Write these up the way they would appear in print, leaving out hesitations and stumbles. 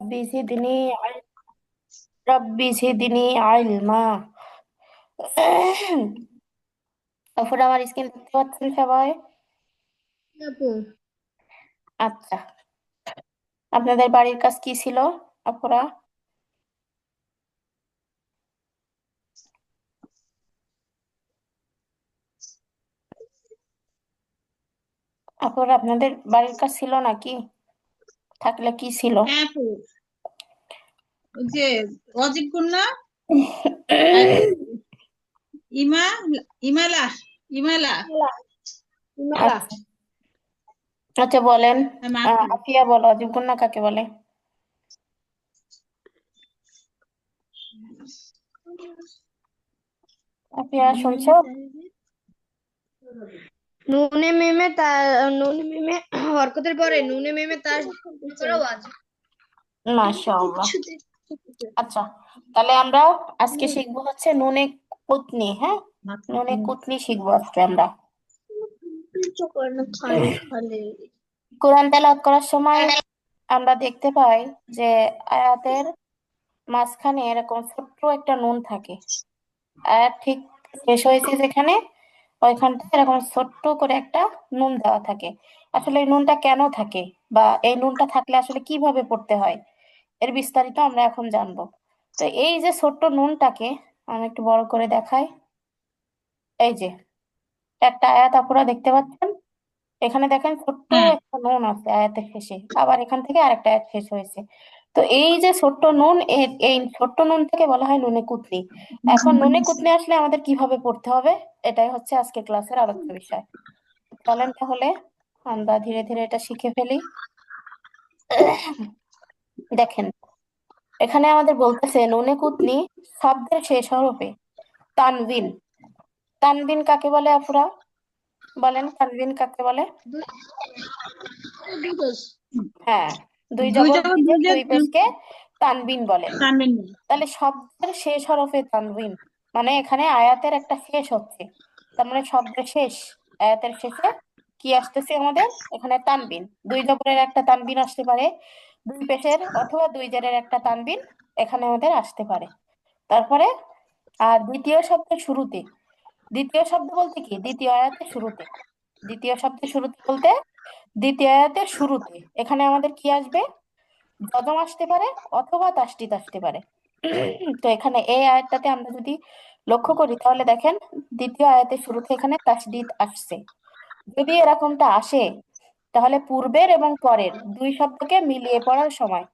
ربي زدني ربي زدني علما তারপরে আমার স্ক্রিন দেখতে পাচ্ছেন সবাই? আপু, আচ্ছা, আপনাদের বাড়ির কাজ কি ছিল আপুরা? আপুরা, আপনাদের বাড়ির কাজ ছিল নাকি? থাকলে কি ছিল? হ্যাঁ আপু, ওই যে অজিব গুন্না আর ইমা ইমালা ইমালা ইমালা আচ্ছা আচ্ছা, বলেন। মাত্র আফিয়া বলো, অজীব গুন্না কাকে বলে? আফিয়া শুনছো? নুনে মেমে তার নুনে মেমে হরকতের পরে নুনে মেমে তার করা ওয়াজ। মাশাআল্লাহ। আচ্ছা, তাহলে আমরা আজকে শিখবো হচ্ছে নুনে কুতনি। হ্যাঁ, নুনে কুতনি শিখবো আজকে আমরা। কোরআন তেলাওয়াত করার সময় আমরা দেখতে পাই যে আয়াতের মাঝখানে এরকম ছোট্ট একটা নুন থাকে। আয়াত ঠিক শেষ হয়েছে যেখানে, ওইখানটা এরকম ছোট্ট করে একটা নুন দেওয়া থাকে। আসলে এই নুনটা কেন থাকে, বা এই নুনটা থাকলে আসলে কিভাবে পড়তে হয়, এর বিস্তারিত আমরা এখন জানবো। তো এই যে ছোট্ট নুনটাকে আমি একটু বড় করে দেখাই। এই যে একটা আয়াত আপনারা দেখতে পাচ্ছেন, এখানে দেখেন ছোট্ট হ্যাঁ, একটা নুন আছে আয়াতের শেষে, আবার এখান থেকে আরেকটা আয়াত শেষ হয়েছে। তো এই যে ছোট্ট নুন, এই ছোট্ট নুন থেকে বলা হয় নুনে কুতনি। এখন নুনে কুতনি আসলে আমাদের কিভাবে পড়তে হবে, এটাই হচ্ছে আজকে ক্লাসের আলোচ্য বিষয়। চলেন তাহলে আমরা ধীরে ধীরে এটা শিখে ফেলি। দেখেন, এখানে আমাদের বলতেছে নুনে কুতনি শব্দের শেষ হরফে তানবিন। তানবিন কাকে বলে আপুরা? বলেন, তানবিন কাকে বলে? হ্যাঁ, দুই দুই জবর জবর দুই দুই জের যে দুই পেশকে তানবিন বলে। টানবেন না। তাহলে শব্দের শেষ হরফে তানবিন, মানে এখানে আয়াতের একটা শেষ হচ্ছে, তার মানে শব্দের শেষ, আয়াতের শেষে কি আসতেছে আমাদের এখানে? তানবিন। দুই জবরের একটা তানবিন আসতে পারে, দুই পেশের অথবা দুই জেরের একটা তানবিন এখানে আমাদের আসতে পারে। তারপরে আর দ্বিতীয় শব্দের শুরুতে, দ্বিতীয় শব্দ বলতে কি, দ্বিতীয় আয়াতের শুরুতে, দ্বিতীয় শব্দের শুরুতে বলতে দ্বিতীয় আয়াতের শুরুতে এখানে আমাদের কি আসবে? যজম আসতে পারে অথবা তাসদিদ আসতে পারে। তো এখানে এই আয়াতটাতে আমরা যদি লক্ষ্য করি তাহলে দেখেন দ্বিতীয় আয়াতের শুরুতে এখানে তাসদিদ আসছে। যদি এরকমটা আসে তাহলে পূর্বের এবং পরের দুই শব্দকে মিলিয়ে পড়ার সময়,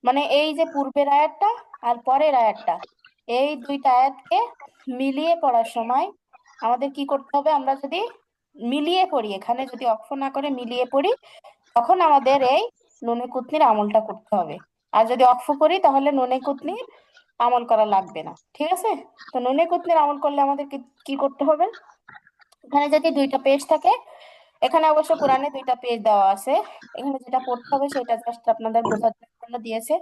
মানে এই যে পূর্বের আয়াতটা আর পরের আয়াতটা, এই দুইটা আয়াতকে মিলিয়ে পড়ার সময় আমাদের কি করতে হবে? আমরা যদি মিলিয়ে পড়ি, এখানে যদি অক্ষ না করে মিলিয়ে পড়ি, তখন আমাদের এই নুনে কুতনির আমলটা করতে হবে। আর যদি অক্ষ করি তাহলে নুনে কুতনির আমল করা লাগবে না। ঠিক আছে? তো নুনে কুতনির আমল করলে আমাদের কি কি করতে হবে? এখানে যদি দুইটা পেজ থাকে, এখানে অবশ্য কোরআনে দুইটা পেজ দেওয়া আছে, এখানে যেটা পড়তে হবে সেটা জাস্ট আপনাদের বোঝার জন্য দিয়েছে।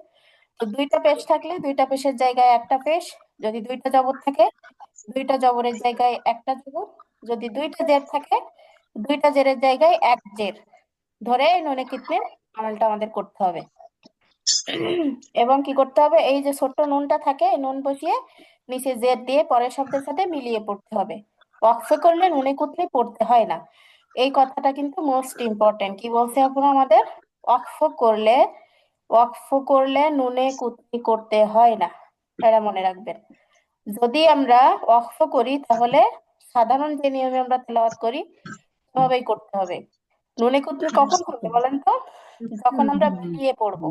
তো দুইটা পেজ থাকলে দুইটা পেজের জায়গায় একটা পেজ, যদি দুইটা জবর থাকে দুইটা জবরের জায়গায় একটা জবর, যদি দুইটা জের থাকে দুইটা জেরের জায়গায় এক জের ধরে নুনে কিতনের আমলটা আমাদের করতে হবে। এবং কি করতে হবে? এই যে ছোট্ট নুনটা থাকে, এই নুন বসিয়ে নিচে জের দিয়ে পরের শব্দের সাথে মিলিয়ে পড়তে হবে। ওয়াকফ করলে নুনে কুতনি পড়তে হয় না। এই কথাটা কিন্তু মোস্ট ইম্পর্টেন্ট। কি বলছে এখন আমাদের? ওয়াকফ করলে, ওয়াকফ করলে নুনে কুতনি করতে হয় না, এটা মনে রাখবেন। যদি আমরা ওয়াকফ করি তাহলে সাধারণ যে নিয়মে আমরা তেলাওয়াত করি সেভাবেই করতে হবে। নুনে কুতনি কখন হবে বলেন তো? যখন আমরা মিলিয়ে পড়বো।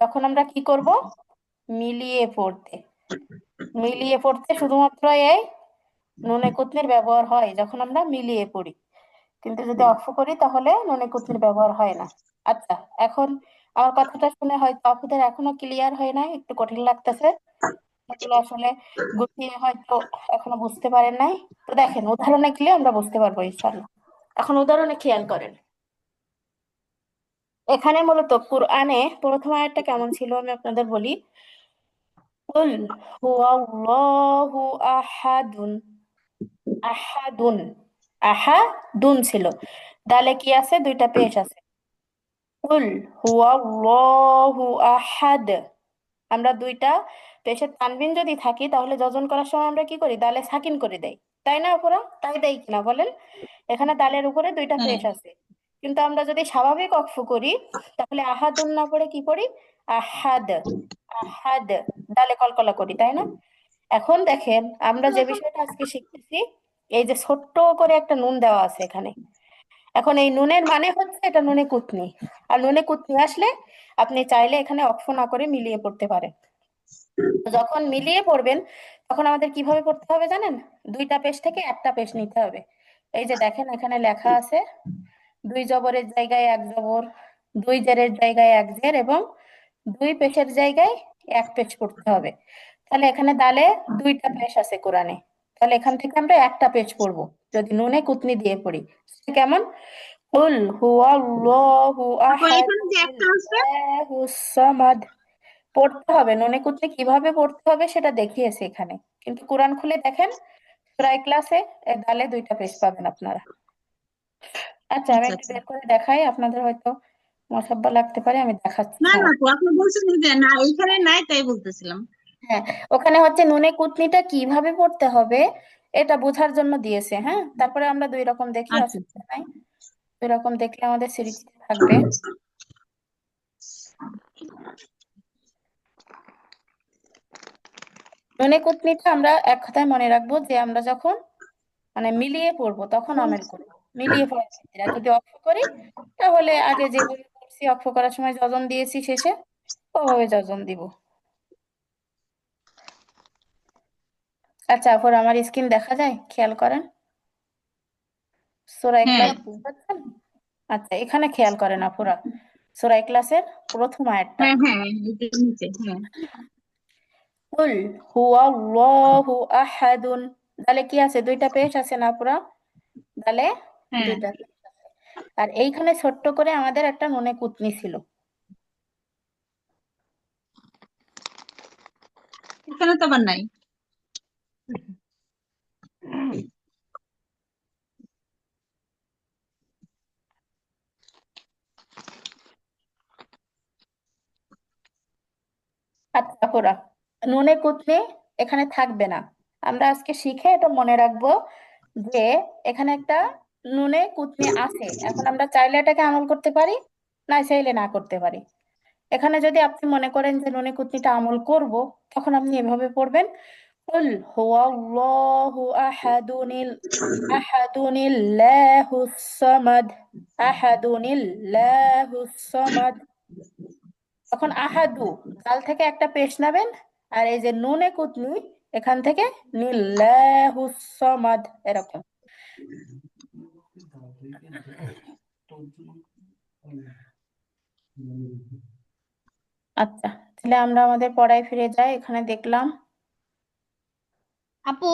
যখন আমরা কি করব? মিলিয়ে পড়তে। মিলিয়ে পড়তে শুধুমাত্র এই নুনে কুতনির ব্যবহার হয় যখন আমরা মিলিয়ে পড়ি, কিন্তু যদি অক্ষ করি তাহলে নুনে কুতনির ব্যবহার হয় না। আচ্ছা, এখন আমার কথাটা শুনে হয়তো আপনাদের এখনো ক্লিয়ার হয় নাই, একটু কঠিন লাগতেছে, এগুলো আসলে গুছিয়ে হয়তো এখনো বুঝতে পারেন নাই। তো দেখেন, উদাহরণে গেলে আমরা বুঝতে পারবো ইনশাল্লাহ। এখন উদাহরণে খেয়াল করেন, এখানে মূলত কোরআনে প্রথম আয়াতটা কেমন ছিল আমি আপনাদের বলি। কুল হুয়াল্লাহু আহাদুন। আহাদুন, আহাদুন ছিল। দালে কি আছে? দুইটা পেশ আছে। কুল হুয়াল্লাহু আহাদ। আমরা দুইটা পেশের তানবিন যদি থাকি তাহলে যজন করার সময় আমরা কি করি, দালে সাকিন করে দেই, তাই না অপরা? তাই দেই কিনা বলেন? এখানে দালের উপরে দুইটা হ্যাঁ। পেশ আছে, কিন্তু আমরা যদি স্বাভাবিক ওয়াকফ করি তাহলে আহাদুন না পড়ে কি পড়ি? আহাদ। আহাদ, দালে কলকলা করি, তাই না? এখন দেখেন আমরা যে বিষয়টা আজকে শিখতেছি, এই যে ছোট্ট করে একটা নুন দেওয়া আছে এখানে। এখন এই নুনের মানে হচ্ছে এটা নুনে কুতনি। আর নুনে কুতনি আসলে আপনি চাইলে এখানে অক্ষ না করে মিলিয়ে পড়তে পারেন। তো যখন মিলিয়ে পড়বেন তখন আমাদের কিভাবে পড়তে হবে জানেন? দুইটা পেশ থেকে একটা পেশ নিতে হবে। এই যে দেখেন এখানে লেখা আছে, দুই জবরের জায়গায় এক জবর, দুই জেরের জায়গায় এক জের, এবং দুই পেশের জায়গায় এক পেশ পড়তে হবে। তাহলে এখানে দালে দুইটা পেশ আছে কোরআনে, তাহলে এখান থেকে আমরা একটা পেশ পড়বো যদি নুনে কুতনি দিয়ে পড়ি। সেটা কেমন? কুল হুয়াল্লাহু আপু আহাদ এখানে যে একটা আছে, আল্লাহুস সামাদ। পড়তে হবে, নুনে কুতনি কিভাবে পড়তে হবে সেটা দেখিয়েছে এখানে, কিন্তু কোরআন খুলে দেখেন সূরা ইখলাসে দালে দুইটা পেশ পাবেন আপনারা। আচ্ছা আমি আচ্ছা একটু আচ্ছা। বের করে দেখাই, আপনাদের হয়তো মশাব্বা লাগতে পারে, আমি দেখাচ্ছি না না সমস্যা। আপু, আপনি বলছেন যে না এখানে নাই, তাই বলতেছিলাম। হ্যাঁ, ওখানে হচ্ছে নুনে কুতনিটা কিভাবে পড়তে হবে এটা বোঝার জন্য দিয়েছে। হ্যাঁ, তারপরে আমরা দুই রকম দেখি, আচ্ছা অসুবিধা নাই, দুই রকম দেখলে আমাদের স্মৃতিতে থাকবে। নুনে কুতনিটা আমরা এক কথায় মনে রাখবো যে আমরা যখন মানে মিলিয়ে পড়বো তখন আমেল করবো। মিলিয়ে পড়ার ক্ষেত্রে আর যদি অক্ষ করি তাহলে আগে যেভাবে করছি অক্ষ করার সময় যজন দিয়েছি শেষে, ওভাবে যজন দিব। আচ্ছা আপুর আমার স্ক্রিন দেখা যায়, খেয়াল করেন সূরা হ্যাঁ ইখলাস আপু। পাচ্ছেন? আচ্ছা এখানে খেয়াল করেন আপুরা, সূরা ইখলাসের প্রথম আয়াতটা, হ্যাঁ হ্যাঁ, এটা নিচে, হ্যাঁ। কুল হুয়াল্লাহু আহাদুন। তাহলে কি আছে, দুইটা পেশ আছে না আপুরা? তাহলে হ্যাঁ, দুইটা পেশ আছে। আর এইখানে ছোট্ট করে আমাদের একটা নুনে কুতনি ছিল। এখানে তো আবার নাই। আচ্ছা আপুরা, নুনে কুতনি এখানে থাকবে না। আমরা আজকে শিখে এটা মনে রাখবো যে এখানে একটা নুনে কুতনি আছে। এখন আমরা চাইলে এটাকে আমল করতে পারি, না চাইলে না করতে পারি। এখানে যদি আপনি মনে করেন যে নুনে কুতনিটা আমল করব, তখন আপনি এভাবে পড়বেন, কুল হুয়াল্লাহু আহাদুনিল আহাদুনিল্লাহুস সামাদ। আহাদুনিল্লাহুস সামাদ। তখন আহাদু দাল থেকে একটা পেশ নেবেন, আর এই যে নুনে কুতনি এখান থেকে নিল্লাহুস সামাদ, এরকম। আচ্ছা, তাহলে আমরা আমাদের পড়ায় ফিরে যাই। এখানে দেখলাম, আপু,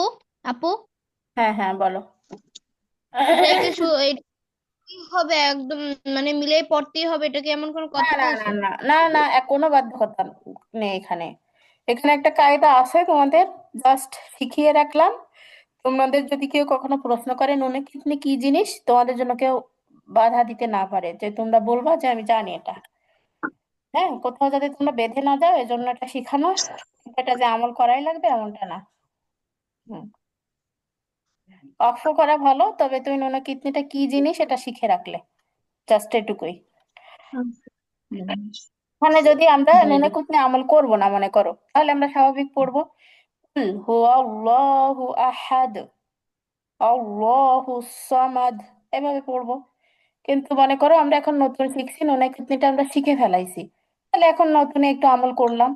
আপু, হ্যাঁ হ্যাঁ বলো। এটাকে এটা কি হবে একদম, মানে মিলেই পড়তেই হবে, এটা কি এমন কোনো না কথা না না বলছে? না না না, কোনো বাধ্যকতা নেই এখানে। এখানে একটা কায়দা আছে তোমাদের, জাস্ট শিখিয়ে রাখলাম। তোমাদের যদি কেউ কখনো প্রশ্ন করে নুনে কিতনি কি জিনিস, তোমাদের জন্য কেউ বাধা দিতে না পারে, যে তোমরা বলবা যে আমি জানি এটা। হ্যাঁ, কোথাও যাতে তোমরা বেঁধে না যাও এজন্য এটা শিখানো, কিন্তু এটা যে আমল করাই লাগবে এমনটা না। হুম, অক্ষ করা ভালো, তবে তুমি নুনে কিতনিটা কি জিনিস এটা শিখে রাখলে, জাস্ট এটুকুই। হুম। মানে যদি আমরা নুনে কুতনি আমল করব না মনে করো, তাহলে আমরা স্বাভাবিক পড়বো, কুল হুয়াল্লাহু আহাদ আল্লাহু সামাদ, এভাবে পড়বো। কিন্তু মনে করো আমরা এখন নতুন শিখছি, নুনে কুতনিটা আমরা শিখে ফেলাইছি, তাহলে এখন নতুন একটু আমল করলাম,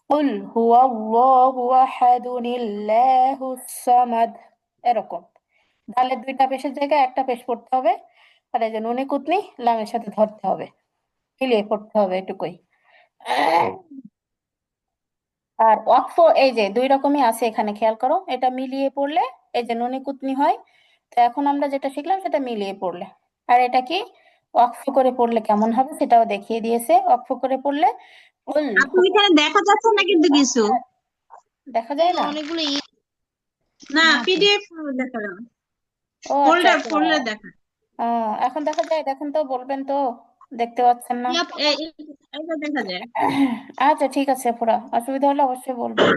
কুল হুয়াল্লাহু আহাদুনিল্লাহুস সামাদ, এরকম। তাহলে দুইটা পেশের জায়গায় একটা পেশ পড়তে হবে, আর এই যে নুনে কুতনি লামের সাথে ধরতে হবে, মিলিয়ে পড়তে হবে, এটুকুই। আর ওয়াকফ এই যে দুই রকমই আছে এখানে, খেয়াল করো, এটা মিলিয়ে পড়লে এই যে নুনে কুতনি হয়। তো এখন আমরা যেটা শিখলাম সেটা মিলিয়ে পড়লে, আর এটা কি ওয়াকফ করে পড়লে কেমন হবে সেটাও দেখিয়ে দিয়েছে। ওয়াকফ করে পড়লে কুল আপু এখানে দেখা যাচ্ছে না কিন্তু কিছু। আহাদ, দেখা যায় না? অনেকগুলো না, আছে। পিডিএফ দেখা যাবে, ও আচ্ছা ফোল্ডার আচ্ছা। ফোল্ডার দেখা। এখন দেখা যায়, দেখেন তো, বলবেন তো। দেখতে পাচ্ছেন না? জি আপু। এইটা দেখা যায়। আচ্ছা ঠিক আছে পুরা, অসুবিধা হলে অবশ্যই বলবেন।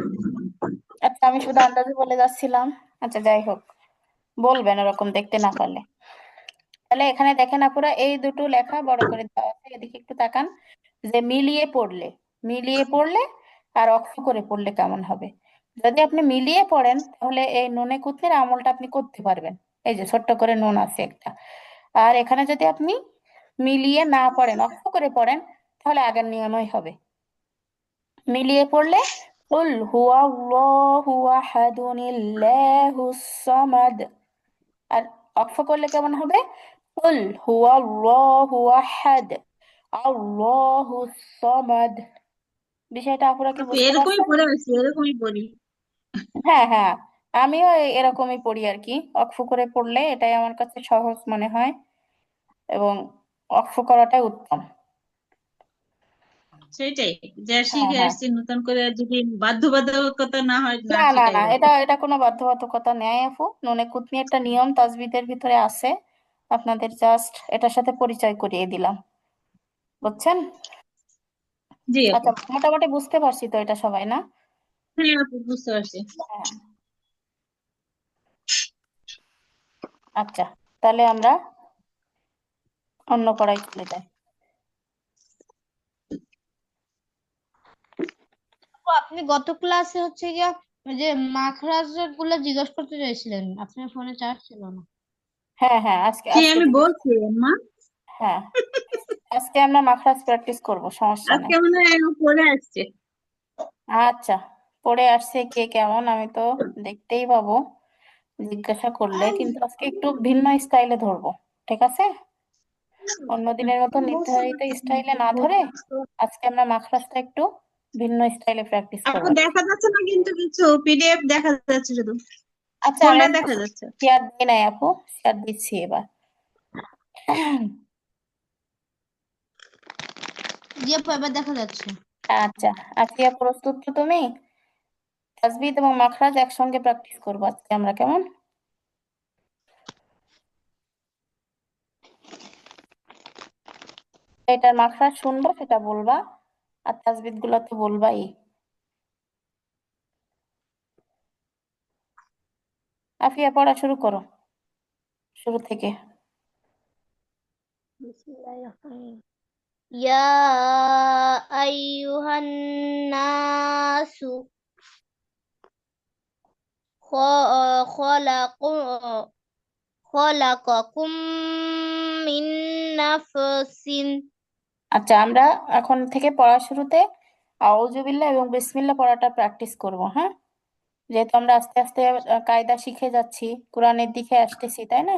আচ্ছা আমি শুধু আন্দাজে বলে যাচ্ছিলাম। আচ্ছা যাই হোক, বলবেন এরকম দেখতে না পারলে। তাহলে এখানে দেখেন আপুরা, এই দুটো লেখা বড় করে দেওয়া আছে, এদিকে একটু তাকান। যে মিলিয়ে পড়লে আর অক্ষ করে পড়লে কেমন হবে। যদি আপনি মিলিয়ে পড়েন তাহলে এই নুনে কুতনির আমলটা আপনি করতে পারবেন। এই যে ছোট্ট করে নুন আছে একটা। আর এখানে যদি আপনি মিলিয়ে না পড়েন, অক্ষ করে পড়েন, তাহলে আগের নিয়মই হবে। মিলিয়ে পড়লে কুল হুয়াল্লাহু আহাদুনিল্লাহুস সামাদ। আর অক্ষ করলে কেমন হবে? কুল হুয়াল্লাহু আহাদ আল্লাহুস সামাদ। বিষয়টা আপনারা কি আপু বুঝতে এরকমই পারছেন? পড়ে আসছি, এরকমই পড়ি। হ্যাঁ হ্যাঁ, আমিও এরকমই পড়ি আর কি। অক্ষ করে পড়লে এটাই আমার কাছে সহজ মনে হয়, এবং অক্ষ করাটাই উত্তম। সেটাই, যা হ্যাঁ শিখে হ্যাঁ, আসছি, নতুন করে যদি বাধ্যবাধকতা না হয় না না না শেখাই না, ভালো। এটা কোনো বাধ্যবাধকতা নেই আপু। নুনে কুতনি একটা নিয়ম তাজবিদের ভিতরে আছে, আপনাদের জাস্ট এটার সাথে পরিচয় করিয়ে দিলাম, বুঝছেন? জি আপু। আচ্ছা মোটামুটি বুঝতে পারছি তো এটা সবাই, না? হ্যাঁ আপু, বুঝতে পারছি। হ্যাঁ। আচ্ছা, তাহলে আমরা অন্য পড়ায় চলে যাই। আপু, আপনি গত ক্লাসে হচ্ছে গিয়া ওই যে মাখরাজ গুলো জিজ্ঞেস করতে চাইছিলেন, আপনার ফোনে চার্জ ছিল না। হ্যাঁ হ্যাঁ, আজকে হ্যাঁ আজকে আমি জিজ্ঞেস বলছি করবো। মা, হ্যাঁ, আজকে আমরা মাখরাজ প্র্যাকটিস করব, সমস্যা নেই। আজকে মনে হয় আমি পড়ে আসছে। আচ্ছা, পড়ে আসছে কে কেমন আমি তো দেখতেই পাবো জিজ্ঞাসা করলে, কিন্তু আজকে একটু ভিন্ন স্টাইলে ধরবো, ঠিক আছে? অন্য দিনের মতো নির্ধারিত স্টাইলে না ধরে আজকে আমরা মাখরাজটা একটু ভিন্ন স্টাইলে প্র্যাকটিস আপু করবো। দেখা যাচ্ছে না কিন্তু কিছু, পিডিএফ দেখা যাচ্ছে শুধু, আচ্ছা আমি ফোল্ডার একটু দেখা যাচ্ছে। শেয়ার দিই নাই আপু, শেয়ার দিচ্ছি এবার। জি আপু, এবার দেখা যাচ্ছে। আচ্ছা, আফিয়া প্রস্তুত তো তুমি? তাসবিহ এবং মাখরাজ একসঙ্গে প্র্যাকটিস করবো আজকে আমরা, কেমন? এটার মাখরাজ শুনবো, সেটা বলবা, আর তাসবিহ গুলো তো বলবাই। আফিয়া পড়া শুরু করো, শুরু থেকে। ইয়া আইয়ুহান নাসু خلق خلقكم من نفس। আচ্ছা আমরা এখন থেকে পড়া শুরুতে আউযুবিল্লাহ এবং বিসমিল্লাহ পড়াটা প্র্যাকটিস করব, হ্যাঁ? যেহেতু আমরা আস্তে আস্তে কায়দা শিখে যাচ্ছি, কোরআনের দিকে আসতেছি, তাই না?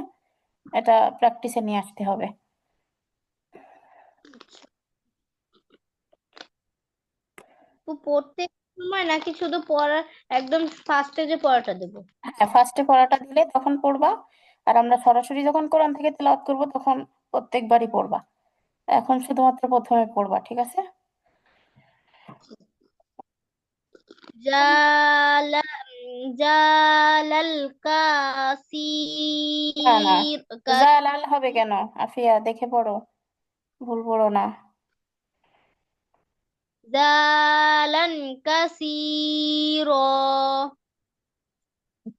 এটা প্র্যাকটিসে নিয়ে আসতে হবে। তো পড়তে সময় নাকি শুধু পড়া একদম ফার্স্টে যে পড়াটা দেবো? হ্যাঁ, ফার্স্টে পড়াটা দিলে তখন পড়বা, আর আমরা সরাসরি যখন কোরআন থেকে তেলাওয়াত করব তখন প্রত্যেকবারই পড়বা। এখন শুধুমাত্র প্রথমে পড়বা, ঠিক আছে? জালা জালাল না না, কাসির জালাল হবে কেন? আফিয়া দেখে পড়ো, ভুল পড়ো না। জালান কাসির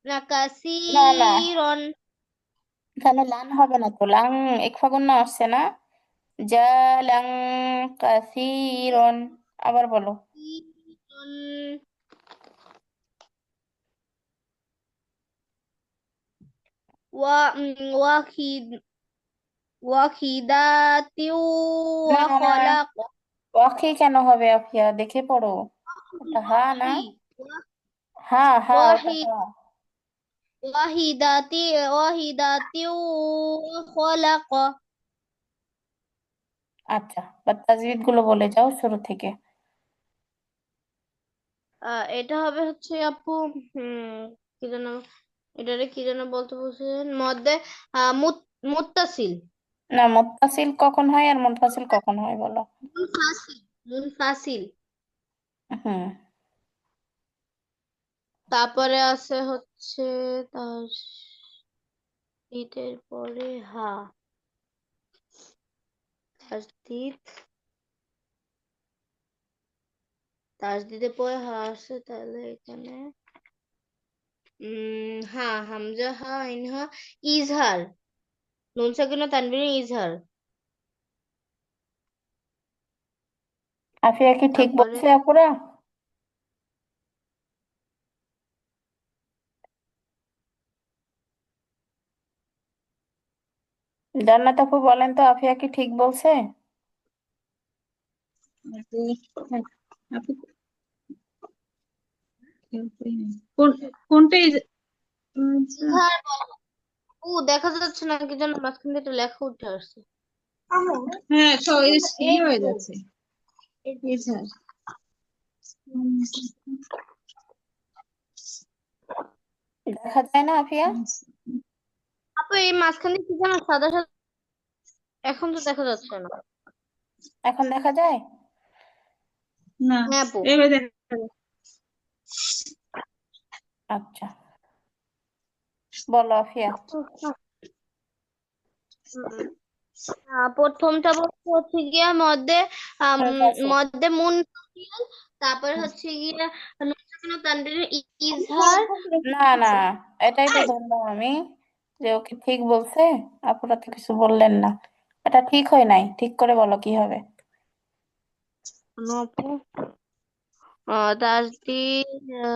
না না না, কাসিরন। এখানে লান হবে না তো, লাং এক ফাগুন না আসছে না? জালাং কাসিরন, আবার বলো। ওয়া ওয়াহিদ ওয়াহিদাতি না ওয়া না, খলাক ওয়াকি কেন হবে আফিয়া, দেখে পড়ো। ওটা হা না? ওয়াহি হা হা, ওটা ওয়াহি হা। ওয়াহিদাতি ওয়াহিদাতি ওয়া খলাক। আচ্ছা, বা তাজবিদ গুলো বলে যাও শুরু থেকে। এটা হবে হচ্ছে আপু, কি যেন, এটারে কি যেন বলতে বলছিলেন মধ্যে, মুত্তাসিল। না, মুত্তাসিল কখন হয় আর মুনফাসিল কখন হয় বলো। মুনফাসিল মুনফাসিল। হুম। তারপরে আছে হচ্ছে তার ঈদের পরে হা। তাসদিদ তাসদিদের পরে হা আসে, তাহলে এখানে হ্যাঁ, হামজা হা আইন হা, ইজহার, নুন সাকিন ও তানবিনে ইজহার। আফিয়া কি ঠিক তারপরে বলছে আপুরা? জান্নাত আপু বলেন তো, আফিয়া কি ঠিক বলছে? আপু, হ্যাঁ, আপু কোন কোনটা আচ্ছা। ইজহার দেখা যাচ্ছে না, কি যেন মাঝখান দিয়ে একটা লেখা উঠে আসছে। হ্যাঁ, এই হয়ে তো, যাচ্ছে। ইজহার। দেখা যায় না আফিয়া? আপু এই মাঝখানে কি যেন সাদা সাদা, এখন তো দেখা যাচ্ছে না। এখন দেখা যায়? না, হ্যাঁ আপু। এবার দেখা যাচ্ছে। আচ্ছা, বলো আফিয়া। প্রথমটা বলতে হচ্ছে গিয়া মধ্যে মুনফাসিল। মধ্যে মুনফাসিল, তারপরে হচ্ছে গিয়া নুন সাকিন ও তানবিনের ইজহার। না না, এটাই তো ধরলাম আমি যে ওকে ঠিক বলছে। আপুরা তো কিছু বললেন না, এটা ঠিক হয় নাই, ঠিক করে বলো কি হবে। আপু তাসদিদ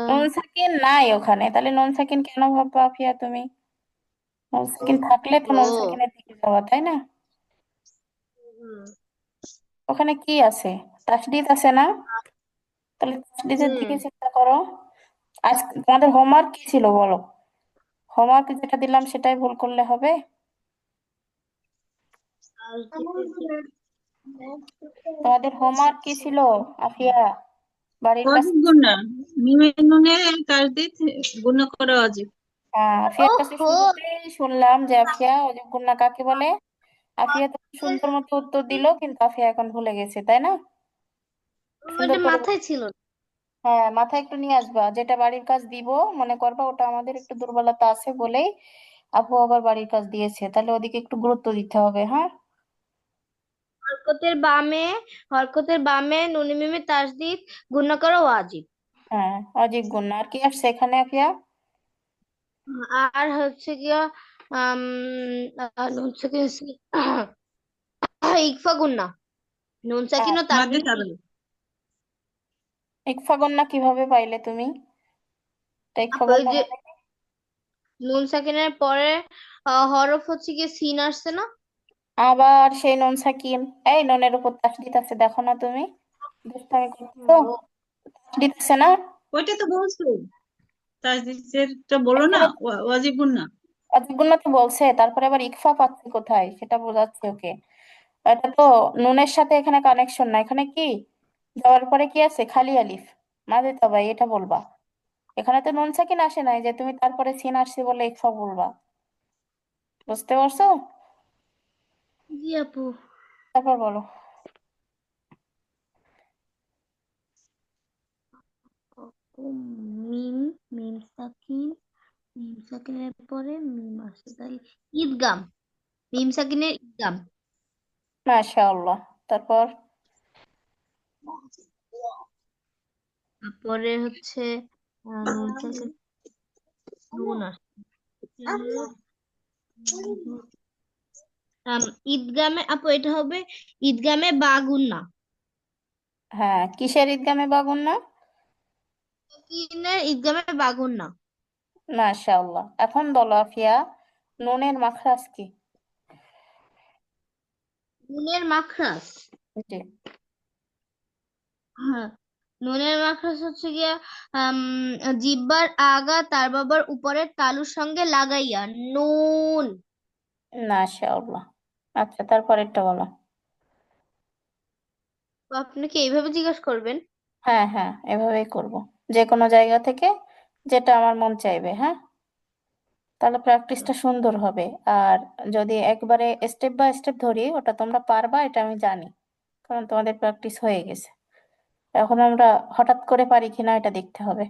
নুন সাকিন নাই ওখানে, তাহলে নুন সাকিন কেন ভাববা আফিয়া তুমি? নুন সাকিন থাকলে তো নুন ও সাকিনের দিকে যাওয়া, তাই না? হুম ওখানে কি আছে? তাসদিদ আছে না? তাহলে তাসদিদের হুম দিকে চিন্তা করো। আজ তোমাদের হোমওয়ার্ক কি ছিল বলো? হোমওয়ার্ক যেটা দিলাম সেটাই ভুল করলে হবে? তাসদিদের তোমাদের হোমওয়ার্ক কি ছিল আফিয়া? বাড়ির কাজ? অজিব গুণা, মিমের নুনে তাসদিদ গুণা করা অজিব। আফিয়ার কাছে ওহো, শুরুতেই শুনলাম যে আফিয়া অজীব গুন্না কাকে বলে। আফিয়া তো সুন্দর মতো উত্তর দিল, কিন্তু আফিয়া এখন ভুলে গেছে, তাই না? সুন্দর ওটা করে মাথায় ছিল না। হ্যাঁ, মাথায় একটু নিয়ে আসবা, যেটা বাড়ির কাজ দিব মনে করবা ওটা আমাদের একটু দুর্বলতা আছে বলেই আপু আবার বাড়ির কাজ দিয়েছে, তাহলে ওদিকে একটু গুরুত্ব দিতে হবে, হ্যাঁ? হরকতের বামে হরকতের বামে নুনে মিমে তাসদিদ গুণা করা ওয়াজিব। হ্যাঁ, অজীব গুন্না। আর কি আসছে এখানে আফিয়া? আর হচ্ছে গিয়া আম নুন সাকিন ইকফা গুন্না, নুন সাকিন ও মাদ্দে তানবিনে তাবেল। ইকফা গুন্না কিভাবে পাইলে তুমি? এটা ইকফা আপু, এই গুন্না যে মানে কি? নুন সাকিনের পরে হরফ হচ্ছে গিয়ে সিন আসছে না? আবার সেই নুন সাকিন, এই নুনের উপর তাসদিদ আছে, দেখো না তুমি? দুষ্টামি করছো, ও, তাসদিদ আছে না? ওইটা তো বলছো, তাসদিদেরটা বলো না, এখানে ওয়াজিব গুণা। অজীবগুলো তো বলছে, তারপরে আবার ইকফা পাচ্ছে কোথায় সেটা বোঝাচ্ছে ওকে। এটা তো নুনের সাথে এখানে কানেকশন না, এখানে কি যাওয়ার পরে কি আছে? খালি আলিফ। মাঝে তো ভাই এটা বলবা। এখানে তো নুন সাকিন আসে নাই যে তুমি তারপরে সিন আসছে বলে ইকফা বলবা। বুঝতে পারছো? জি আপু। তারপর বলো। মিম মিম সাকিন মিম সাকিনের পরে মিম আসছে, তাই ঈদগাম, মিম সাকিনের ঈদগাম। মাশাআল্লাহ। তারপর তারপরে হচ্ছে নুন সাকিন নুন আসছে, এটা হলো ঈদগামে আপু, এটা হবে ঈদগামে বাগুন্না, হ্যাঁ, কিসের ঈদগামে বাগুন না? সাকিনের ঈদগামে বাগুন্না। মাশাআল্লাহ। এখন বলো আফিয়া, নুনের মাখরাজ কি? নুনের মাখরাজ, জি। হ্যাঁ, নুনের মাখরাজ হচ্ছে গিয়া আম, জিহ্বার আগা তার বাবার উপরের তালুর সঙ্গে লাগাইয়া নুন। মাশাআল্লাহ। আচ্ছা, তারপরেরটা বলো। তো আপনি কি এইভাবে জিজ্ঞাসা করবেন? হ্যাঁ হ্যাঁ, এভাবেই করব, যে কোনো জায়গা থেকে যেটা আমার মন চাইবে, হ্যাঁ? তাহলে প্র্যাকটিসটা সুন্দর হবে। আর যদি একবারে স্টেপ বাই স্টেপ ধরি, ওটা তোমরা পারবা এটা আমি জানি, কারণ তোমাদের প্র্যাকটিস হয়ে গেছে। এখন আমরা হঠাৎ করে পারি কিনা এটা দেখতে হবে।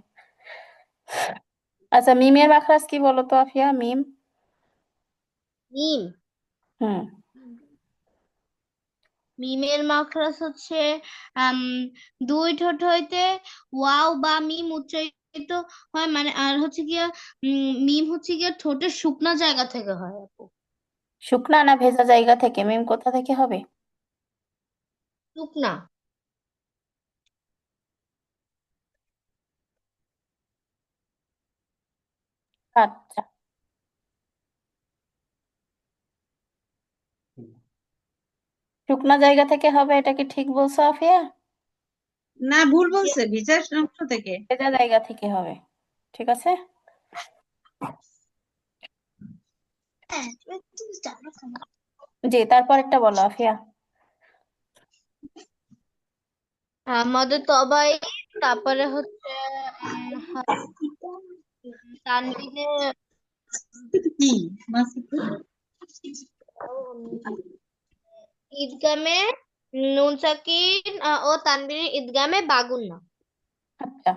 আচ্ছা, মিমের মাখরাজ কি বলো তো আফিয়া? মিম। মিম হুম। মিমের মাখরাজ হচ্ছে আম দুই ঠোঁট হইতে ওয়াও বা মিম উচ্চারিত হয়, মানে আর হচ্ছে গিয়া মিম হচ্ছে গিয়া ঠোঁটের শুকনা জায়গা থেকে হয় আপু। শুকনা না ভেজা জায়গা থেকে? মিম কোথা থেকে হবে? শুকনা। আচ্ছা, শুকনা জায়গা থেকে হবে, এটা কি ঠিক বলছো আফিয়া? না, ভুল বলছে, ভিজার অংশ থেকে। ভেজা জায়গা থেকে হবে। ঠিক আছে। জি, তারপর একটা বলো আফিয়া। আমাদের তবাই, তারপরে হচ্ছে তানবিনে কি মাসিকু? ঈদগামে নুন সাকিন ও তানবিনে ঈদগামে বাগুন্না। আচ্ছা,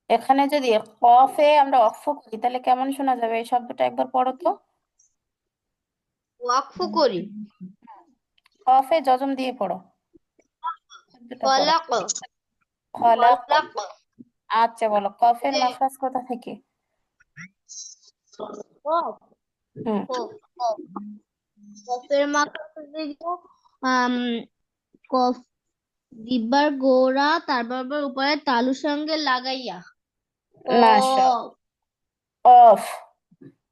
এখানে যদি কফে আমরা অক্ফ করি তাহলে কেমন শোনা যাবে? এই শব্দটা একবার পড়ো তো। ওয়াকফ করি। কফে জজম দিয়ে পড়ো, শব্দটা পড়ো। খলাক। খলাক। খলাক। আচ্ছা বলো, কফের মাখরাজ কোথা থেকে? কফ। হুম। কফ। কফ। কফের মাখরাজ দিকে আম কফ দিবার গোড়া, তারপর আবার উপরে তালুর সঙ্গে লাগাইয়া মাশা, কফ। কফ,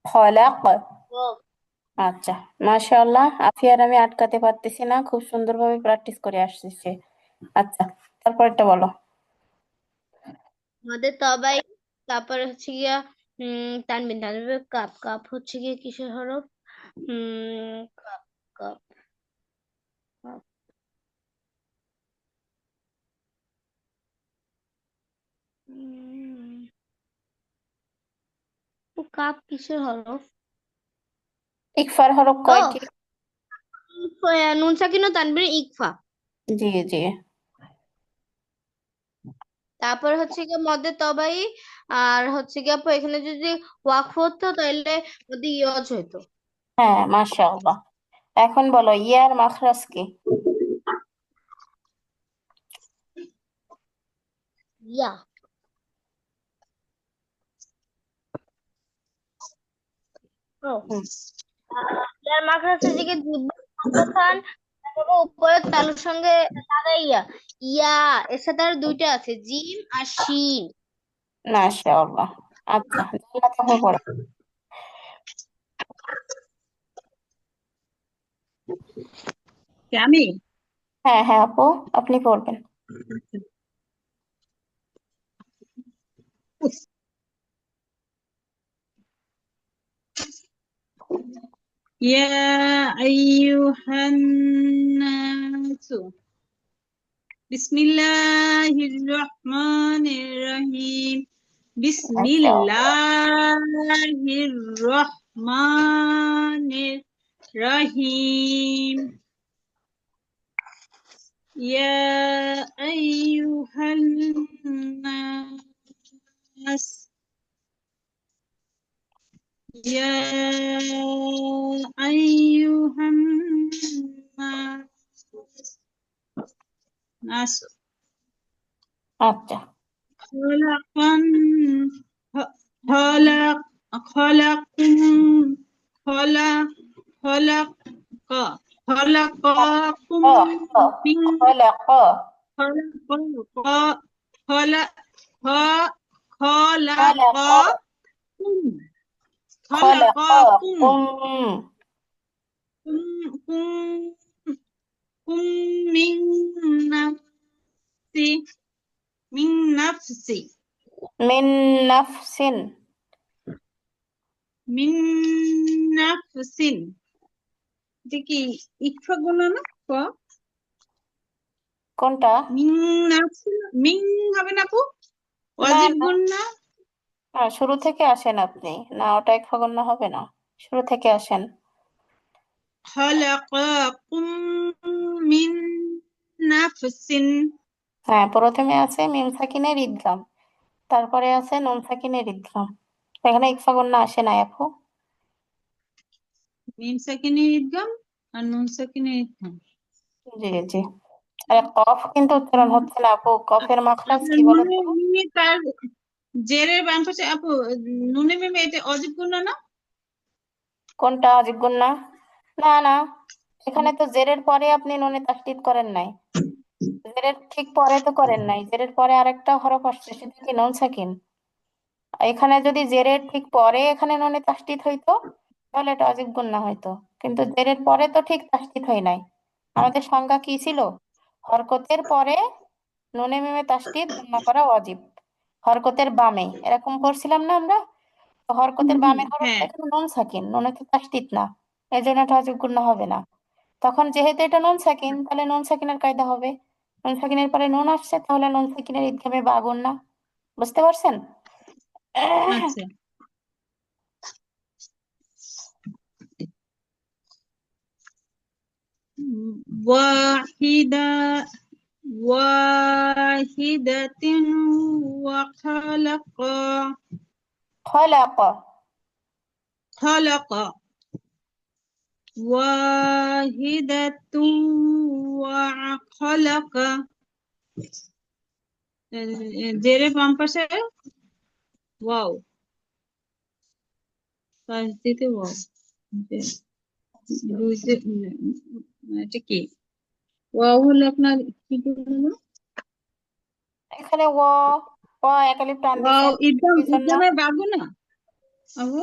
খলাক। কফ। আচ্ছা, মাশাআল্লাহ, আফিয়ার আমি আটকাতে পারতেছি না, খুব সুন্দরভাবে প্র্যাকটিস করে আসছে। আচ্ছা, তারপরটা বলো। আমাদের তবাই, তারপরে হচ্ছে গিয়া তানবিন, তানবিন কাপ, কাপ হচ্ছে গিয়া কিসের হরফ? কাপ। কাপ। কাপ। উম, ও কাপ কিসের হরফ? ইকফার হরফ ও কয়টি? নুন সাকিন ও তানবিন ইকফা। জি জি। তারপর হচ্ছে গিয়ে মধ্যে তবাই, আর হচ্ছে গিয়ে আপু এখানে যদি ওয়াকফ হতো তাহলে মধ্যে ইয়জ হইতো। হ্যাঁ, মাশাআল্লাহ। এখন বলো ইয়ার মাখরাজ কি? ইয়া। ও হুম। ইয়ার মাখরাজ হচ্ছে গিয়ে জিহ্বার অবস্থান, তারপরে উপরে তালুর সঙ্গে লাগাইয়া ইয়া। এর সাথে আর দুইটা আছে, জিম আর শিন। মাশাআল্লাহ। আচ্ছা, জান্নাত আপু পড়ো। কে, আমি? হ্যাঁ হ্যাঁ আপু, আপনি পড়বেন। ইয়া আইয়ুহান নাসু, বিসমিল্লাহির রহমানির রহিম, মাশাআল্লাহ। বিসমিল্লাহির রহমানির রহিম। ইয়া আইয়ুহান নাস, ইয়া আইয়ুহান নাস, আচ্ছা। খলাকান খলাক খলাকুম খলা খলাক খলাকাকুম ক ক মিন খলাক। খলাক খলা খলাক। খলাকাকুম খলাকাকুম খলাকাকুম। কুম কুম কুম মিন নাফসি মিন নাফসি মিন নাফসিন। মিন নাফসিন। এটা কি ইকফা গুণা না? ক কোনটা? মিং নাফসিন, মিং হবে না আপু? না ওয়াজিব না, গুণ না? শুরু থেকে আসেন আপনি। না, ওটা এক ফগন্য হবে না, শুরু থেকে আসেন। খালাকাকুম মিন নাফসিন। হ্যাঁ, প্রথমে আছে মিম সাকিনের ইদগাম, তারপরে আছে নুন সাকিনের ইদগাম। এখানে ইকফা গুন্না আসে না আপু। মিম সাকিনের ইদগাম আর নুন সাকিনের ইদগাম। জি জি। আরে কফ কিন্তু উচ্চারণ হচ্ছে না আপু, কফের মাখরাজ আপনার কি বলেন নুনে তো? মিমে তার জেরের বাম পাশে আপু, নুনে মিমে এটা অজীব গুণা না? কোনটা অজিব গুন্না? না না, এখানে তো জেরের পরে আপনি নুনে তাসদিদ করেন নাই, জেরের ঠিক পরে তো করেন নাই, জেরের পরে আরেকটা হরফ আসছে, সেটা কি নুন সাকিন। এখানে যদি জেরের ঠিক পরে এখানে নুনে তাসদিদ হইতো তাহলে এটা অজিব গুন্না হইতো, কিন্তু জেরের পরে তো ঠিক তাসদিদ হয় নাই। আমাদের সংজ্ঞা কি ছিল? হরকতের পরে নুনে মিমে তাসদিদ গুন্না করা ওয়াজিব, হরকতের বামে এরকম করছিলাম না আমরা? তো হরকতের বামের হরফটা হ্যাঁ। এখানে নুন সাকিন, নুনে তো তাসদিদ না, এই জন্য এটা অজিব গুন্না হবে না। তখন যেহেতু এটা নুন সাকিন, তাহলে নুন সাকিনের কায়দা হবে, নুন সাকিনের পরে নুন আসছে, তাহলে নুন সাকিনের ইদগামে বা গুন্না। বুঝতে পারছেন? আচ্ছা। ওয়াহিদা ওয়াহিদাতিন ওয়া খলাক। খালাকা ওয়াহিদাতুন ওয়া খালাকা। জেরে বাম পাশে ওয়াও, পাশ দিতে ওয়াও। বুঝতে এটা কি? ওয়াও হলো আপনার কি বলবো? এখানে একালিপ টান ওয়াও দিছেন ইদগাম, এই জন্য। ইদগামের বাগু না আবু?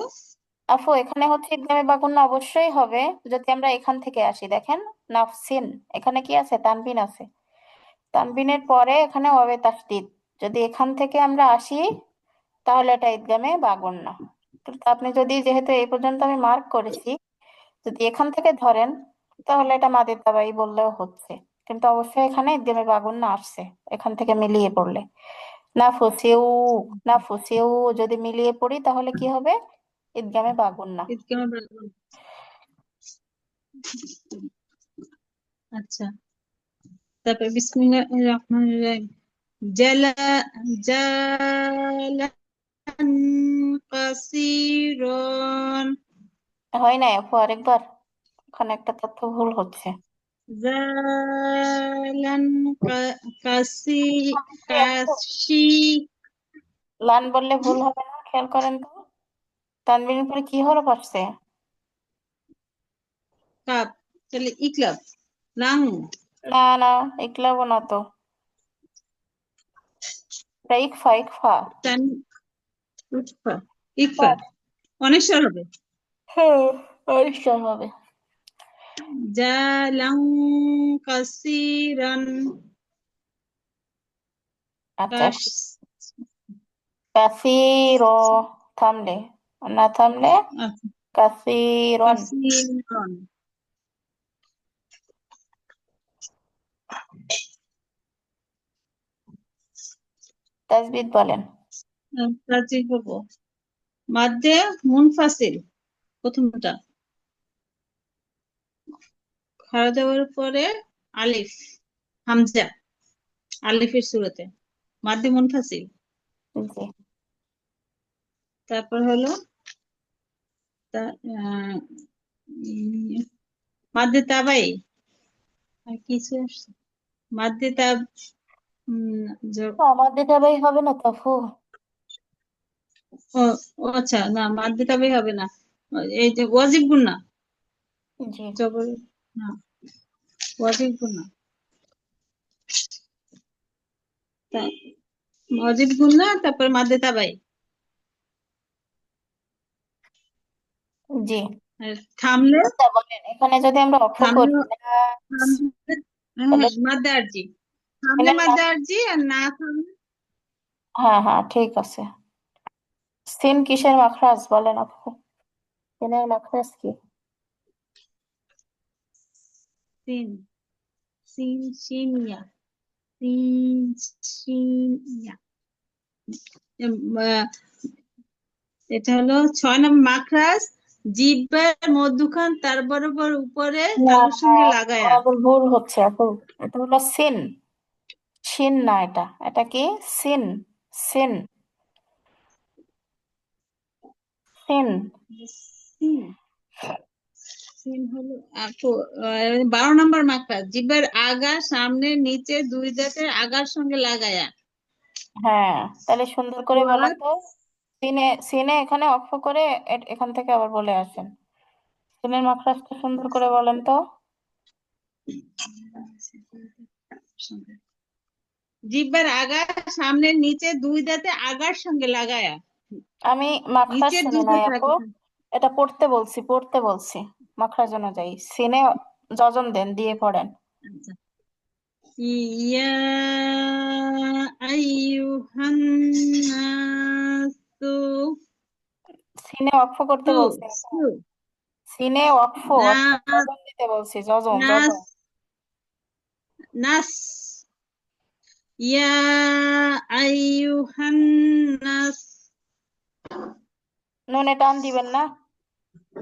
আফু, এখানে হচ্ছে ইদগামে বা গুন্না অবশ্যই হবে যদি আমরা এখান থেকে আসি, দেখেন নাফসিন, এখানে কি আছে? তানবিন আছে, তানবিনের পরে এখানে ওয়াবে তাসদিদ, যদি এখান থেকে আমরা আসি তাহলে এটা ইদগামে বা গুন্না। কিন্তু আপনি যদি, যেহেতু এই পর্যন্ত আমি মার্ক করেছি, যদি এখান থেকে ধরেন তাহলে এটা মাদের তাবাই বললেও হচ্ছে, কিন্তু অবশ্যই এখানে ইদগামে বা গুন্না আসছে এখান থেকে মিলিয়ে পড়লে। না ফুসিউ, না ফুসিউ যদি মিলিয়ে পড়ি তাহলে কি হবে? ইদগামে বা গুন্না। ইদগামের বাগু। আচ্ছা, তারপর বিসমিল্লাহির রহমানির রহিম। জালা জালান কাসিরন। হয় না আপু, আরেকবার, ওখানে একটা তথ্য ভুল হচ্ছে। জালান কাসি আপু, কাশি। লান বললে ভুল হবে না, খেয়াল করেন তো, তানবিনের পরে কি হরফ আসছে? কাপ, তাহলে ইকলাব লাং। না না, ইকলাবো না তো, এটা ইকফা ইকফা। তান উৎফা ইকফা অনেক স্বর হবে। হ্যাঁ, পরিষ্কার হবে। জালাং কাসিরান আচ্ছা, কাশ কাসিরো, থামলে, না থামলে আচ্ছা, কাসিরন। কাসিরন। তাজবিদ বলেন। তাজিল করবো। মাদ্দে মুনফাসিল, প্রথমটা খাড়া দেওয়ার পরে আলিফ, হামজা, আলিফের শুরুতে মাদ্দে মুনফাসিল। জি তারপর হলো আহ, মাদ্দে তাবাই, আর কিছু আসছে মাদ্দে তাব। উম, জ- আমাদের দাবাই হবে না তফু। ও ও আচ্ছা, না মাদ্দে তাবাই হবে না, এই যে ওয়াজিব গুন্না, জি জবর না, ওয়াজিব গুন্না। তা- ওয়াজিব গুন্না, তারপর মাদ্দে তাবাই। জি। আর থামলে, আচ্ছা বলেন, এখানে যদি আমরা অক্ষ করি থামলে না, থামলে তাহলে হ্যাঁ মাদ্দে আরজি, থামলে সিনের মাদ্দে আরজি, আর না থামলে হ্যাঁ হ্যাঁ ঠিক আছে। সিন কিসের মাখরাজ বলেন আপু, সিনের মাখরাজ কি? সিন, সিন সিনিয়া, সিন সিনিয়া। এটা হলো 6 নম্বর মাখরাজ, জিহ্বার মধ্যখান তার বরাবর উপরে না তালুর না, সঙ্গে লাগায়া। আমাদের ভুল হচ্ছে আপু, এটা হলো সিন, শিন না, এটা এটা কি? Scene, scene, scene. Scene scene হলো 12 নম্বর মাখরাজ, জিহ্বার আগা সামনে নিচে দুই দাঁতের আগার সঙ্গে লাগায়া। হ্যাঁ, তাহলে সুন্দর করে বলেন ওয়াত তো। সিনে সিনে এখানে অক্ষ করে এখান থেকে আবার বলে আসেন। সিনের মাখরাজটা সুন্দর করে বলেন তো। জিহ্বার আগা সামনে নিচে দুই দাঁতে আগার সঙ্গে লাগায়া। আমি মাখরাজ নিচের শুনি দুই নাই দাঁতে আপু, আগার। এটা পড়তে বলছি মাখরাজ অনুযায়ী। সিনে যজম দেন, দিয়ে পড়েন। আচ্ছা। ইয়া আইয়ুহান নাসু। সিনে অক্ষ করতে সু বলছি। সু সিনে অক্ষ অর্থাৎ নাস যজম দিতে বলছি, যজম নাস যজম। নাস। ইয়া আইয়ুহান নাস। নুনে টান দিবেন না?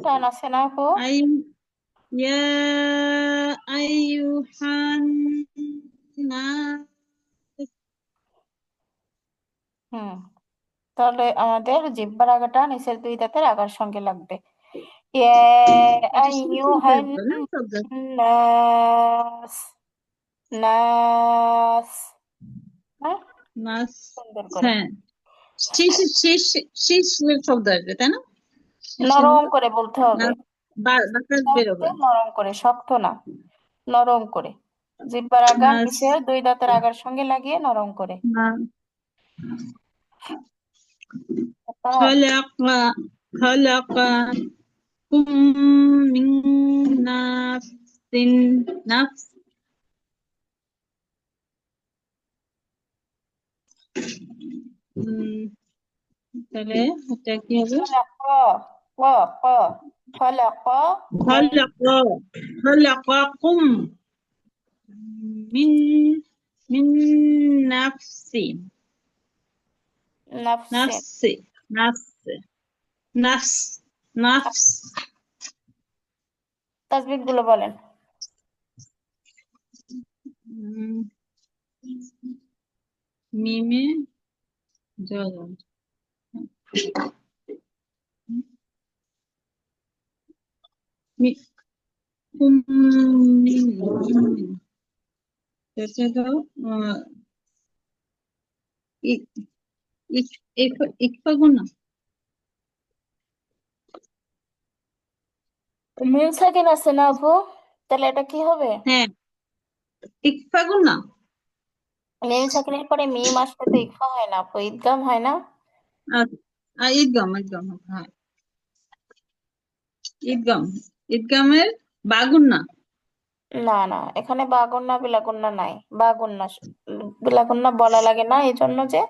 টান আছে না আপু? আই ইয়া আইয়ুহান নাস। হুম, তাহলে আমাদের জিহ্বার আগাটা নিচের দুই দাঁতের আগার সঙ্গে লাগবে। ইয়া এটা শেষ আইয়ুহান হয়ে না শব্দ? নাস, নাস। হ্যাঁ, নাস। সুন্দর করে হ্যাঁ, শীষ শীষ শীষ শব্দ আসবে তাই না? শীষের নরম মতো। করে বলতে হবে। নাস বাতাস বেরোবে। নরম করে, শক্ত না, নরম করে। জিহ্বার আগা নাস নিচের দুই দাঁতের আগার সঙ্গে লাগিয়ে নরম করে। না তারপর খলাকা খলাকা কুম মিন নাফসিন। নাফস। উম, তাহলে এটা কি হবে? খলাকা, ক ক খলাকা কুম খলাকা খলাকাকুম মিন মিন নাফসিন। নাফসিন। নাফসি নাফসি নাফস নাফস। তাসবিহ গুলো বলেন। উম, মিমে জজম। মি- কুম এটা তো ই- ইকফা গুনা। মিম সাকিন আছে না আপু? তাহলে এটা কি হবে? হ্যাঁ, ইকফা গুনা। মিম সাকিনের পরে মিম আসলে তো ইকফা হয় না আপু, ইদগাম হয় না? ঈদগাম ঈদগাম হ্যাঁ, ঈদগাম ঈদগামের বাগুন্না। না না, এখানে বাগুন্না বিলাগুন্না নাই। বাগুন্না বিলাগুন্না বলা লাগে না এই জন্য যে,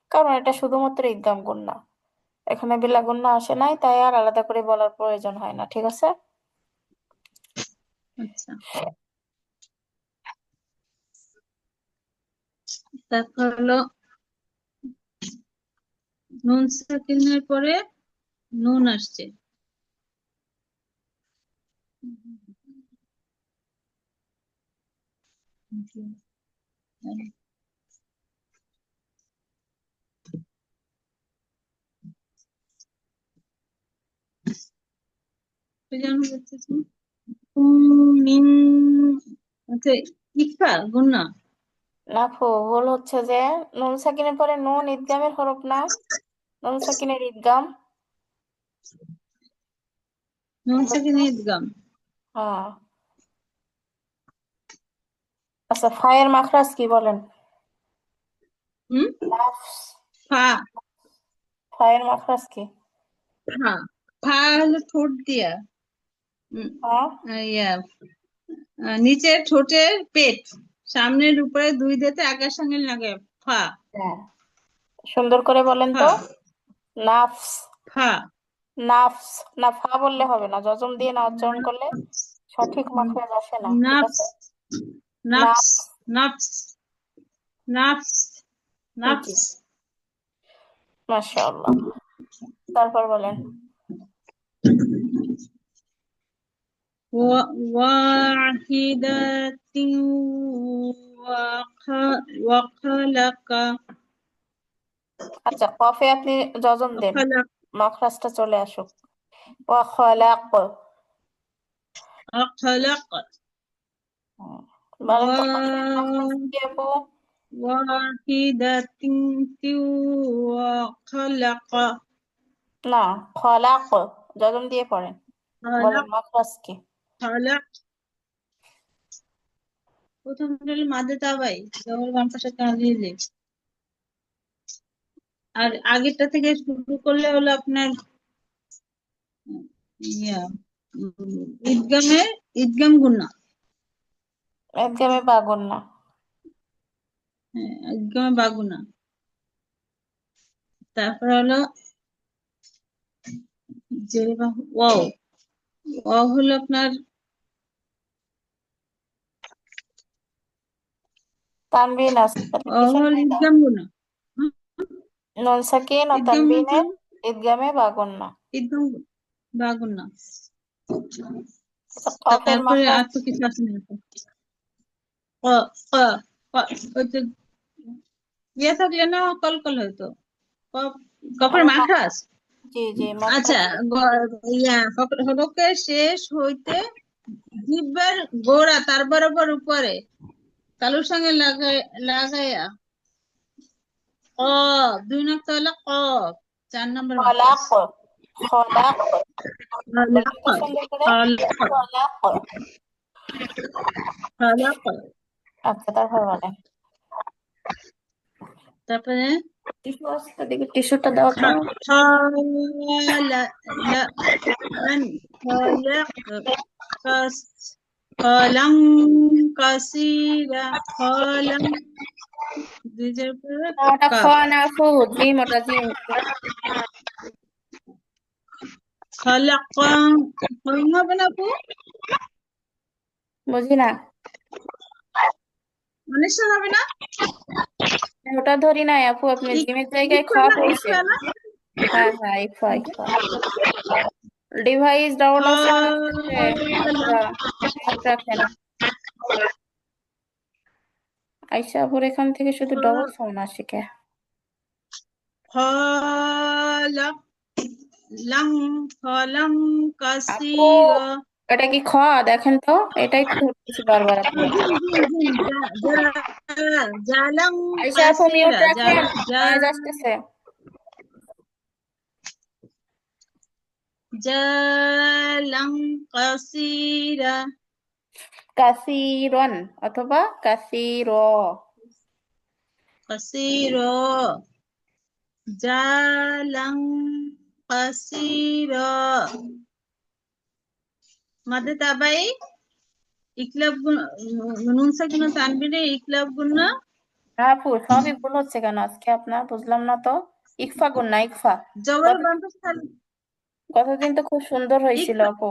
কারণ এটা শুধুমাত্র ইদগাম গুন্না। এখানে বিলাগুন্না আসে নাই, তাই আর আলাদা করে বলার প্রয়োজন হয় না, ঠিক আছে? আচ্ছা, তারপর হলো নুন সাকিনের পরে নুন আসছে। তো জানো বলতেছি মিন। আচ্ছা, ইকফা গুন্না। না আপু, ভুল হচ্ছে যে নুন সাকিনের পরে নুন ইদগামের হরফ না, নুন সাকিনের ইদগাম। নুন সুন্দর সাকিন করে। ঈদগাম। হ্যাঁ। আচ্ছা, ফায়ের মাখরাজ কি বলেন? হুম। নাফস। ফা ফায়ের মাখরাজ কি? ফা ফা হলো ঠোঁট দিয়া। উম, হ্যাঁ। ইয়া নিচের ঠোঁটের পেট সামনের উপরে দুই দাঁতে আগার সঙ্গে লাগে। ফা হ্যাঁ, সুন্দর করে বলেন ফা তো। নাফস। ফা নাফস। না, ফা বললে হবে না, যজম দিয়ে না উচ্চারণ করলে সঠিক মাখরাজ আসে না, ঠিক নাফস আছে? নাফস নাফস। নাফস নাফস জি, নাফস। মাশাআল্লাহ। তারপর বলেন। واحدة وخلق আচ্ছা, কফে আপনি যজম দেন, وخلق মাখরাজটা চলে আসুক। ওয়া খালাক। خلق হুম। বলেন তো কফের মাখরাজ কি আপু? واحدة وخلق না, খলাক, জজম দিয়ে পড়েন। বলেন خلق মাখরাজ কি? خلق প্রথম হলো মাদে তাবাই জবর বাম পাশে তাহলিলে আর আগেরটা থেকে শুরু করলে হলো আপনার ইয়া ঈদগামে ঈদগাম গুন্না একদমই বাগুন না। হ্যাঁ ঈদগামে বাগুনা তারপর হলো যে ওয়াও ওয়াও হলো আপনার তানবিন আছে, তাহলে ওয়াও কিসের হলো কায়দা? ঈদগাম গুন্না হুম, নুন সাকিন ও ঈদগাম তানবিনের ঈদগামে বাগুন না। ঈদগাম বাগুনা আচ্ছা, কফের তারপরে মাখরাজ আর তো কিছু আছে না ক ক ক ওই তো ইয়ে থাকলে না কলকল হয়তো কফের আমি মাখরাজ জি জি আচ্ছা মাখরাজ হরকের শেষ হইতে জিহ্বার গোড়া তার বরাবর উপরে তালুর সঙ্গে লাগাইয়া কফ 2 নক্তা হলো কফ 4 নম্বর মাখরাজ খলাক, খলাক, খলাক বলেন তো সুন্দর করে। খলাক খলাক। খলাক আচ্ছা, তারপর বলেন। তারপরে টিস্যু আছে তো, দেখি টিস্যুটা দাও তো। خلق خلق خلق দুইটার পরে না, ওটা খ কাপ না ফু, জিম, ওটা জিম। খলাক হবে না আপু বুঝি না। অনিশ্চয় হবে না ওটা ধরি নাই আপু, আপনি জিমের জায়গায় খ পড়ছেন। ইকফা না হ্যাঁ হ্যাঁ, ইকফা ইকফা। ডিভাইস ডাউন আছে আমার কাছে, আপুরা মিউট রাখেন। আইসা আপুর এখান থেকে শুধু ডবল সাউন্ড আসে কে? খলাক লাম খলাম আপু, কাসিরা এটা কি খ? দেখেন তো, এটাই তো ধরতেছি বারবার আপনার। জিম জিম জিম জালাম আইসা আপু মিউট কাসিরা রাখেন, নয়েজ আসতেছে। জালাম কাসিরা কাসিরন অথবা কাসির। কাসিরা জালাম কাসিরা মাদে তাবাই ইকলাব নুন সাকিন ও তানবিনে ইকলাব গুন্না না আপু, সবই ভুল হচ্ছে কেন আজকে আপনার? বুঝলাম না তো। ইকফা গুন না, ইকফা। জবর গতদিন বাম পাশে খালি গতদিন তো খুব সুন্দর হয়েছিল ইকফা আপু।